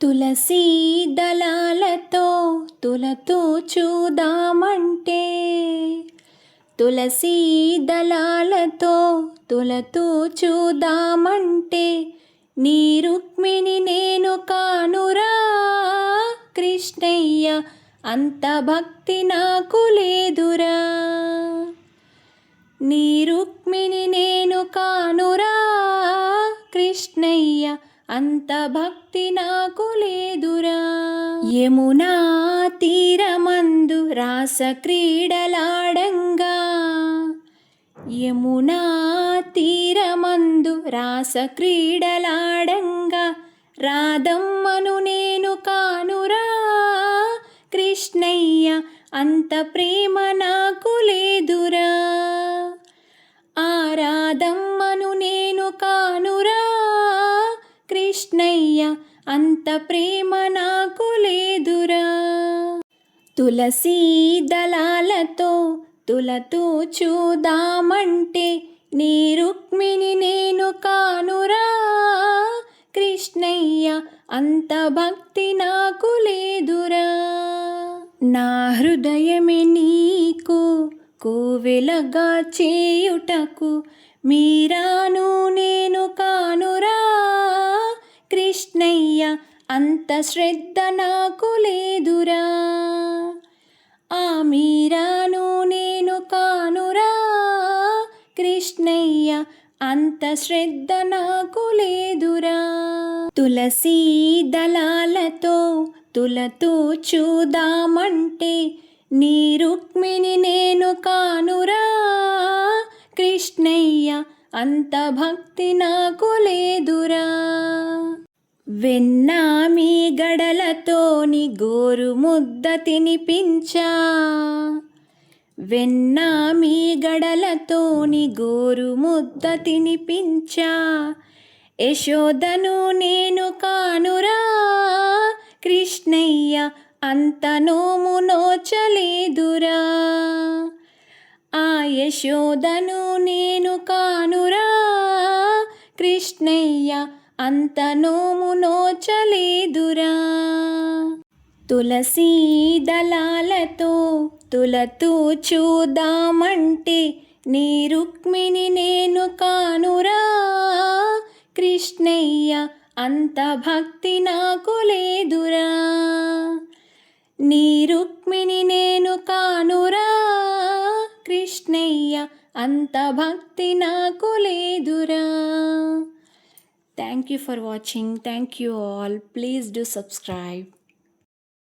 తులసీ దళాలతో తులతూ చూదామంటే, తులసీ దళాలతో తులతూ చూదామంటే, నీ రుక్మిణి నేను కానురా కృష్ణయ్య, అంత భక్తి నాకు లేదురా. నీ రుక్మిణి నేను కానురా కృష్ణయ్య, అంత భక్తి నాకు లేదురా. యమునా తీరమందు రాస క్రీడలాడంగా, యమునా తీరమందు రాస క్రీడలాడంగా, రాధమ్మను నేను కానురా కృష్ణయ్య, అంత ప్రేమ నాకు లేదురా. ఆ రాధమ్మను నేను కానురా కృష్ణయ్య, అంత ప్రేమ నాకు లేదురా. తులసీ దళాలతో తులతూ చూదామంటే, నీ రుక్మిణి నేను కానురా కృష్ణయ్య, అంత భక్తి నాకు లేదురా. నా హృదయమే నీకు కోవెలగా చేయుటకు, మీరాను నేను కానురా కృష్ణయ్య, అంత శ్రద్ధ నాకు లేదురా. ఆ మీరాను నేను కానురా కృష్ణయ్య, అంత శ్రద్ధ నాకు లేదురా. తులసీ దళాలతో తులతూ చూదామంటే, నీ రుక్మిణి నేను కానురా కృష్ణయ్య, అంత భక్తి నాకు లేదురా. వెన్నా మీ గడలతోని గోరు ముద్ద తినిపించా, వెన్నా మీ గడలతోని గోరు ముద్ద తినిపించా, యశోదను నేను కానురా కృష్ణయ్య, అంత నోము నోచలేదురా. ఆ యశోదను నేను కానురా కృష్ణయ్య, అంత నోము నోచలేదురా. తులసీ దళాలతో తులతూ చూదామంటే, నీ రుక్మిణి నేను కానురా కృష్ణయ్య, అంత భక్తి నాకు లేదురా. నీ రుక్మిణి నేను కానురా కృష్ణయ్య, అంత భక్తి నాకు లేదురా. Thank you for watching. Thank you all. Please do subscribe.